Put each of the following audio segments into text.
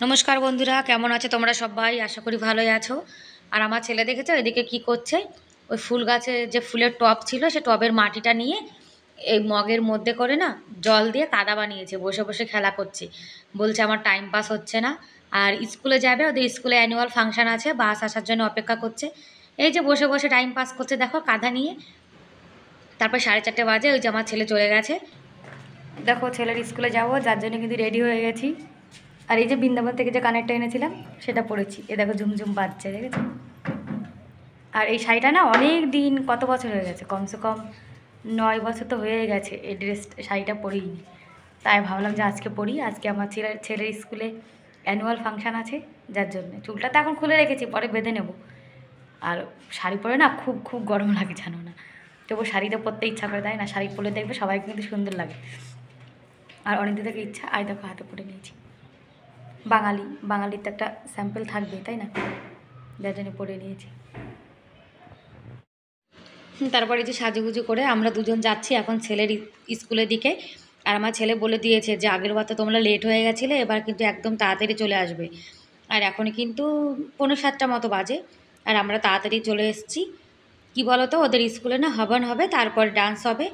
নমস্কার বন্ধুরা, কেমন আছো তোমরা সবাই? আশা করি ভালোই আছো। আর আমার ছেলে দেখেছো এদিকে কি করছে? ওই ফুল গাছে যে ফুলের টব ছিল সে টবের মাটিটা নিয়ে এই মগের মধ্যে করে না জল দিয়ে কাদা বানিয়েছে, বসে বসে খেলা করছে। বলছে আমার টাইম পাস হচ্ছে না। আর স্কুলে যাবে, ওদের স্কুলে অ্যানুয়াল ফাংশন আছে, বাস আসার জন্য অপেক্ষা করছে। এই যে বসে বসে টাইম পাস করছে দেখো কাদা নিয়ে। তারপর 4:30 বাজে, ওই যে আমার ছেলে চলে গেছে। দেখো ছেলের স্কুলে যাবো, যার জন্য কিন্তু রেডি হয়ে গেছি। আর এই যে বৃন্দাবন থেকে যে কানেরটা এনেছিলাম সেটা পরেছি, এ দেখো ঝুমঝুম বাজছে, দেখেছো? আর এই শাড়িটা না অনেক দিন, কত বছর হয়ে গেছে, কমসে কম 9 বছর তো হয়ে গেছে এই শাড়িটা পরিনি। তাই ভাবলাম যে আজকে পরি। আজকে আমার ছেলের স্কুলে অ্যানুয়াল ফাংশান আছে, যার জন্য চুলটা তো এখন খুলে রেখেছি, পরে বেঁধে নেব। আর শাড়ি পরে না খুব খুব গরম লাগে, জানো না? তবু শাড়িটা পরতে ইচ্ছা করে, তাই না? শাড়ি পরে দেখবে সবাই কিন্তু সুন্দর লাগে। আর অনেকদিন থেকে ইচ্ছা, আর দেখো হাতে পরে নিয়েছি। বাঙালির তো একটা স্যাম্পল থাকবে, তাই না? যার জন্য পরে নিয়েছি। তারপরে যে সাজুগুজু করে আমরা দুজন যাচ্ছি এখন ছেলের স্কুলের দিকে। আর আমার ছেলে বলে দিয়েছে যে আগের বার তো তোমরা লেট হয়ে গেছিলে, এবার কিন্তু একদম তাড়াতাড়ি চলে আসবে। আর এখন কিন্তু 6:45 মতো বাজে, আর আমরা তাড়াতাড়ি চলে এসেছি। কি বলো তো, ওদের স্কুলে না হবন হবে, তারপর ডান্স হবে।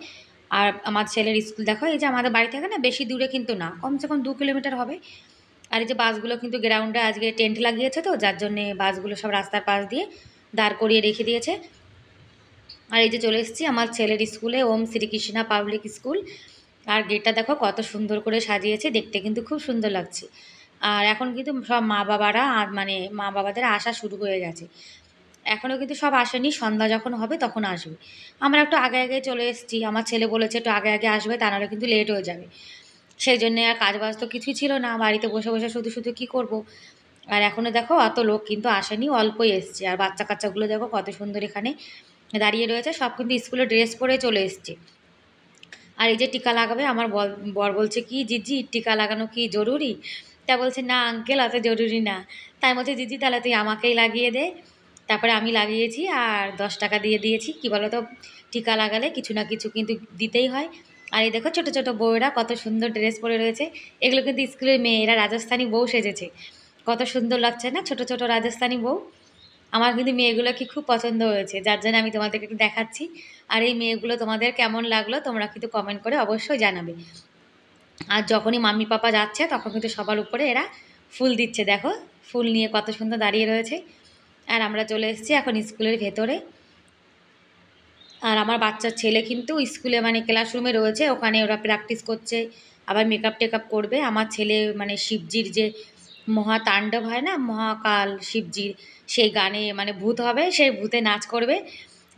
আর আমার ছেলের স্কুল দেখো, এই যে আমাদের বাড়ি থেকে না বেশি দূরে কিন্তু না, কমসে কম 2 কিলোমিটার হবে। আর এই যে বাসগুলো কিন্তু গ্রাউন্ডে আজকে টেন্ট লাগিয়েছে, তো যার জন্যে বাসগুলো সব রাস্তার পাশ দিয়ে দাঁড় করিয়ে রেখে দিয়েছে। আর এই যে চলে এসেছি আমার ছেলের স্কুলে, ওম শ্রীকৃষ্ণা পাবলিক স্কুল। আর গেটটা দেখো কত সুন্দর করে সাজিয়েছে, দেখতে কিন্তু খুব সুন্দর লাগছে। আর এখন কিন্তু সব মা বাবারা মানে মা বাবাদের আসা শুরু হয়ে গেছে। এখনও কিন্তু সব আসেনি, সন্ধ্যা যখন হবে তখন আসবে। আমরা একটু আগে আগে চলে এসেছি, আমার ছেলে বলেছে একটু আগে আগে আসবে, তা নাহলে কিন্তু লেট হয়ে যাবে। সেই জন্যে আর কাজ বাজ তো কিছুই ছিল না, বাড়িতে বসে বসে শুধু শুধু কী করব। আর এখনও দেখো অত লোক কিন্তু আসেনি, অল্পই এসছে। আর বাচ্চা কাচ্চাগুলো দেখো কত সুন্দর এখানে দাঁড়িয়ে রয়েছে, সব কিন্তু স্কুলে ড্রেস পরে চলে এসছে। আর এই যে টিকা লাগাবে, আমার বর বলছে কি জিজি টিকা লাগানো কি জরুরি? তা বলছে না আঙ্কেল, অত জরুরি না। তাই বলছে জিজি তাহলে তুই আমাকেই লাগিয়ে দে। তারপরে আমি লাগিয়েছি আর 10 টাকা দিয়ে দিয়েছি। কি বলো তো, টিকা লাগালে কিছু না কিছু কিন্তু দিতেই হয়। আর এই দেখো ছোটো ছোটো বউয়েরা কত সুন্দর ড্রেস পরে রয়েছে। এগুলো কিন্তু স্কুলের মেয়ে, এরা রাজস্থানী বউ সেজেছে। কত সুন্দর লাগছে না ছোটো ছোটো রাজস্থানী বউ? আমার কিন্তু মেয়েগুলোকে খুব পছন্দ হয়েছে, যার জন্য আমি তোমাদেরকে একটু দেখাচ্ছি। আর এই মেয়েগুলো তোমাদের কেমন লাগলো তোমরা কিন্তু কমেন্ট করে অবশ্যই জানাবে। আর যখনই মাম্মি পাপা যাচ্ছে তখন কিন্তু সবার উপরে এরা ফুল দিচ্ছে, দেখো ফুল নিয়ে কত সুন্দর দাঁড়িয়ে রয়েছে। আর আমরা চলে এসেছি এখন স্কুলের ভেতরে। আর আমার বাচ্চার ছেলে কিন্তু স্কুলে মানে ক্লাসরুমে রয়েছে, ওখানে ওরা প্র্যাকটিস করছে, আবার মেকআপ টেকআপ করবে। আমার ছেলে মানে শিবজির যে মহাতাণ্ডব হয় না, মহাকাল শিবজির, সেই গানে মানে ভূত হবে, সেই ভূতে নাচ করবে,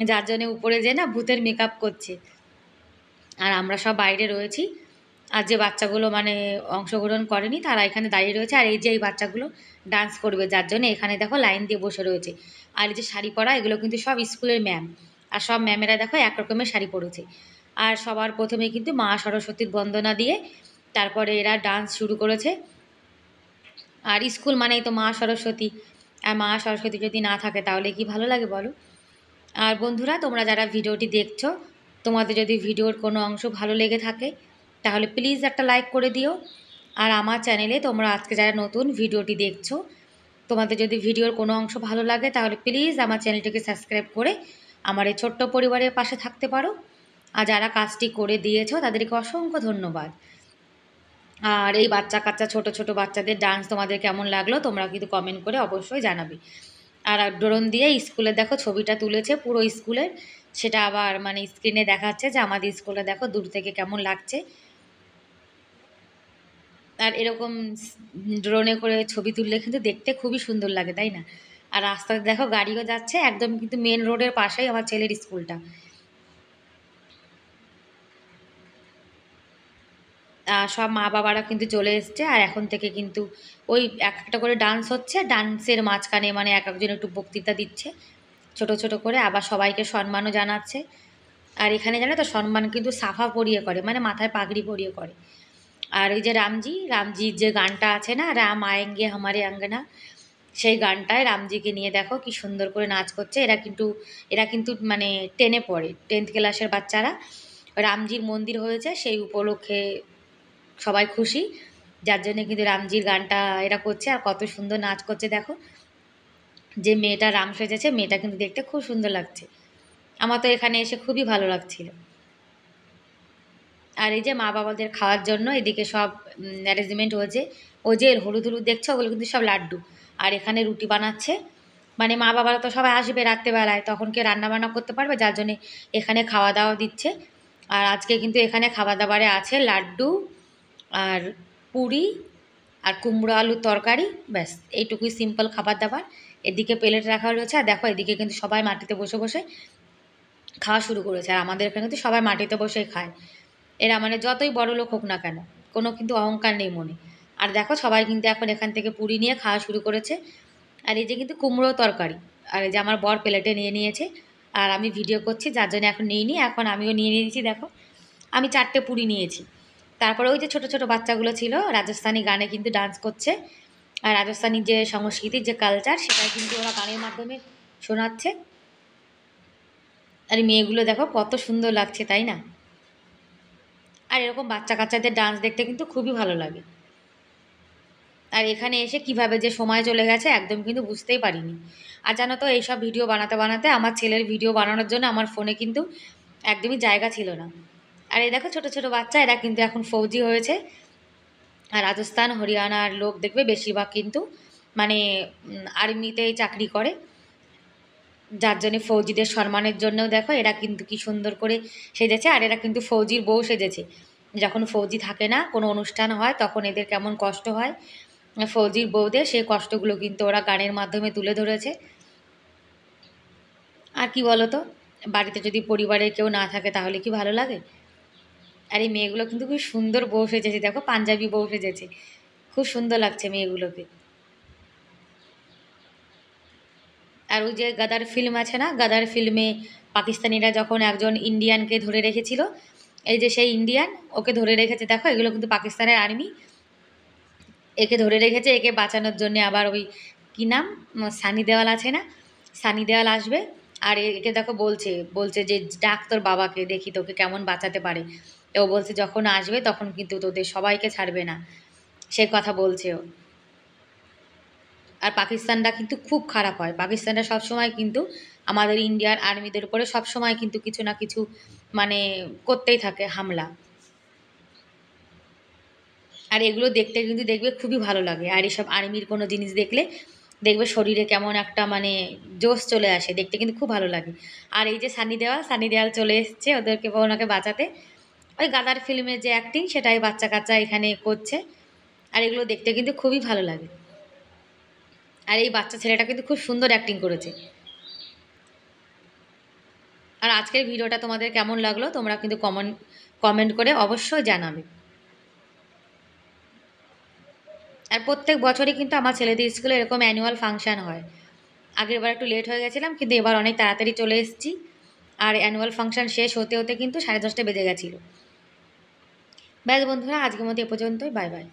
যার জন্যে উপরে যে না ভূতের মেকআপ করছে। আর আমরা সব বাইরে রয়েছি। আর যে বাচ্চাগুলো মানে অংশগ্রহণ করেনি তারা এখানে দাঁড়িয়ে রয়েছে। আর এই যে এই বাচ্চাগুলো ডান্স করবে, যার জন্য এখানে দেখো লাইন দিয়ে বসে রয়েছে। আর এই যে শাড়ি পরা, এগুলো কিন্তু সব স্কুলের ম্যাম। আর সব ম্যামেরা দেখো এক রকমের শাড়ি পরেছে। আর সবার প্রথমে কিন্তু মা সরস্বতীর বন্দনা দিয়ে তারপরে এরা ডান্স শুরু করেছে। আর স্কুল মানেই তো মা সরস্বতী, আর মা সরস্বতী যদি না থাকে তাহলে কি ভালো লাগে বলো? আর বন্ধুরা, তোমরা যারা ভিডিওটি দেখছো, তোমাদের যদি ভিডিওর কোনো অংশ ভালো লেগে থাকে তাহলে প্লিজ একটা লাইক করে দিও। আর আমার চ্যানেলে তোমরা আজকে যারা নতুন ভিডিওটি দেখছো, তোমাদের যদি ভিডিওর কোনো অংশ ভালো লাগে তাহলে প্লিজ আমার চ্যানেলটিকে সাবস্ক্রাইব করে আমার এই ছোট্ট পরিবারের পাশে থাকতে পারো। আর যারা কাজটি করে দিয়েছো তাদেরকে অসংখ্য ধন্যবাদ। আর এই বাচ্চা কাচ্চা ছোট ছোট বাচ্চাদের ডান্স তোমাদের কেমন লাগলো তোমরা কিন্তু কমেন্ট করে অবশ্যই জানাবে। আর ড্রোন দিয়ে স্কুলে দেখো ছবিটা তুলেছে পুরো স্কুলের, সেটা আবার মানে স্ক্রিনে দেখাচ্ছে যে আমাদের স্কুলে দেখো দূর থেকে কেমন লাগছে। আর এরকম ড্রোনে করে ছবি তুললে কিন্তু দেখতে খুবই সুন্দর লাগে, তাই না? আর রাস্তাতে দেখো গাড়িও যাচ্ছে, একদম কিন্তু মেন রোডের পাশেই আমার ছেলের স্কুলটা। সব মা বাবারা কিন্তু চলে এসছে, আর এখন থেকে কিন্তু ওই এক একটা করে ডান্স হচ্ছে, ডান্সের মাঝখানে মানে এক একজন একটু বক্তৃতা দিচ্ছে ছোট ছোট করে, আবার সবাইকে সম্মানও জানাচ্ছে। আর এখানে জানো তো সম্মান কিন্তু সাফা পরিয়ে করে, মানে মাথায় পাগড়ি পরিয়ে করে। আর ওই যে রামজির যে গানটা আছে না, রাম আয়েঙ্গে হামারে আঙ্গনা, সেই গানটায় রামজিকে নিয়ে দেখো কি সুন্দর করে নাচ করছে। এরা কিন্তু মানে 10-এ পড়ে, 10th ক্লাসের বাচ্চারা। রামজির মন্দির হয়েছে সেই উপলক্ষে সবাই খুশি, যার জন্য কিন্তু রামজির গানটা এরা করছে। আর কত সুন্দর নাচ করছে দেখো। যে মেয়েটা রাম সেজেছে, মেয়েটা কিন্তু দেখতে খুব সুন্দর লাগছে। আমার তো এখানে এসে খুবই ভালো লাগছিল। আর এই যে মা বাবাদের খাওয়ার জন্য এদিকে সব অ্যারেঞ্জমেন্ট হয়েছে। ওই যে হলুদ হলুদ দেখছো, ওগুলো কিন্তু সব লাড্ডু। আর এখানে রুটি বানাচ্ছে, মানে মা বাবারা তো সবাই আসবে রাত্রেবেলায়, তখন কে রান্না বান্না করতে পারবে, যার জন্যে এখানে খাওয়া দাওয়া দিচ্ছে। আর আজকে কিন্তু এখানে খাবার দাবারে আছে লাড্ডু আর পুরি আর কুমড়ো আলুর তরকারি, ব্যাস এইটুকুই সিম্পল খাবার দাবার। এদিকে প্লেট রাখা রয়েছে, আর দেখো এদিকে কিন্তু সবাই মাটিতে বসে বসে খাওয়া শুরু করেছে। আর আমাদের এখানে কিন্তু সবাই মাটিতে বসেই খায়। এরা মানে যতই বড় লোক হোক না কেন, কোনো কিন্তু অহংকার নেই মনে। আর দেখো সবাই কিন্তু এখন এখান থেকে পুরি নিয়ে খাওয়া শুরু করেছে। আর এই যে কিন্তু কুমড়ো তরকারি, আর এই যে আমার বর প্লেটে নিয়ে নিয়েছে। আর আমি ভিডিও করছি যার জন্য এখন নিইনি, এখন আমিও নিয়ে নিয়েছি। দেখো আমি 4টে পুরি নিয়েছি। তারপরে ওই যে ছোট ছোট বাচ্চাগুলো ছিল রাজস্থানি গানে কিন্তু ডান্স করছে। আর রাজস্থানি যে সংস্কৃতির যে কালচার, সেটাই কিন্তু ওরা গানের মাধ্যমে শোনাচ্ছে। আর এই মেয়েগুলো দেখো কত সুন্দর লাগছে, তাই না? আর এরকম বাচ্চা কাচ্চাদের ডান্স দেখতে কিন্তু খুবই ভালো লাগে। আর এখানে এসে কিভাবে যে সময় চলে গেছে একদম কিন্তু বুঝতেই পারিনি। আর জানো তো এইসব ভিডিও বানাতে বানাতে আমার ছেলের ভিডিও বানানোর জন্য আমার ফোনে কিন্তু একদমই জায়গা ছিল না। আর এই দেখো ছোট ছোট বাচ্চা, এরা কিন্তু এখন ফৌজি হয়েছে। আর রাজস্থান হরিয়ানার লোক দেখবে বেশিরভাগ কিন্তু মানে আর্মিতেই চাকরি করে, যার জন্যে ফৌজিদের সম্মানের জন্যও দেখো এরা কিন্তু কি সুন্দর করে সেজেছে। আর এরা কিন্তু ফৌজির বউ সেজেছে। যখন ফৌজি থাকে না, কোনো অনুষ্ঠান হয়, তখন এদের কেমন কষ্ট হয় ফৌজির বউদের, সেই কষ্টগুলো কিন্তু ওরা গানের মাধ্যমে তুলে ধরেছে। আর কি বলো তো, বাড়িতে যদি পরিবারের কেউ না থাকে তাহলে কি ভালো লাগে? আর এই মেয়েগুলো কিন্তু খুব সুন্দর বউ সেজেছে, দেখো পাঞ্জাবি বউ সেজেছে, খুব সুন্দর লাগছে মেয়েগুলোকে। আর ওই যে গাদার ফিল্ম আছে না, গাদার ফিল্মে পাকিস্তানিরা যখন একজন ইন্ডিয়ানকে ধরে রেখেছিল, এই যে সেই ইন্ডিয়ান ওকে ধরে রেখেছে, দেখো এগুলো কিন্তু পাকিস্তানের আর্মি একে ধরে রেখেছে, একে বাঁচানোর জন্য। আবার ওই কী নাম, সানি দেওয়াল আছে না, সানি দেওয়াল আসবে। আর একে দেখো বলছে বলছে যে ডাক তোর বাবাকে, দেখি তোকে কেমন বাঁচাতে পারে। ও বলছে যখন আসবে তখন কিন্তু তোদের সবাইকে ছাড়বে না, সে কথা বলছে ও। আর পাকিস্তানটা কিন্তু খুব খারাপ হয়, পাকিস্তানটা সবসময় কিন্তু আমাদের ইন্ডিয়ার আর্মিদের উপরে সবসময় কিন্তু কিছু না কিছু মানে করতেই থাকে হামলা। আর এগুলো দেখতে কিন্তু দেখবে খুবই ভালো লাগে। আর এসব আর্মির কোনো জিনিস দেখলে দেখবে শরীরে কেমন একটা মানে জোশ চলে আসে, দেখতে কিন্তু খুব ভালো লাগে। আর এই যে সানি দেওয়াল চলে এসছে ওদেরকে ওনাকে বাঁচাতে। ওই গাদার ফিল্মের যে অ্যাক্টিং সেটাই বাচ্চা কাচ্চা এখানে করছে। আর এগুলো দেখতে কিন্তু খুবই ভালো লাগে। আর এই বাচ্চা ছেলেটা কিন্তু খুব সুন্দর অ্যাক্টিং করেছে। আর আজকের ভিডিওটা তোমাদের কেমন লাগলো তোমরা কিন্তু কমেন্ট করে অবশ্যই জানাবে। আর প্রত্যেক বছরই কিন্তু আমার ছেলেদের স্কুলে এরকম অ্যানুয়াল ফাংশান হয়। আগের বার একটু লেট হয়ে গেছিলাম, কিন্তু এবার অনেক তাড়াতাড়ি চলে এসেছি। আর অ্যানুয়াল ফাংশান শেষ হতে হতে কিন্তু 10:30 বেজে গেছিলো। ব্যাস বন্ধুরা, আজকের মতো এ পর্যন্তই। Bye bye.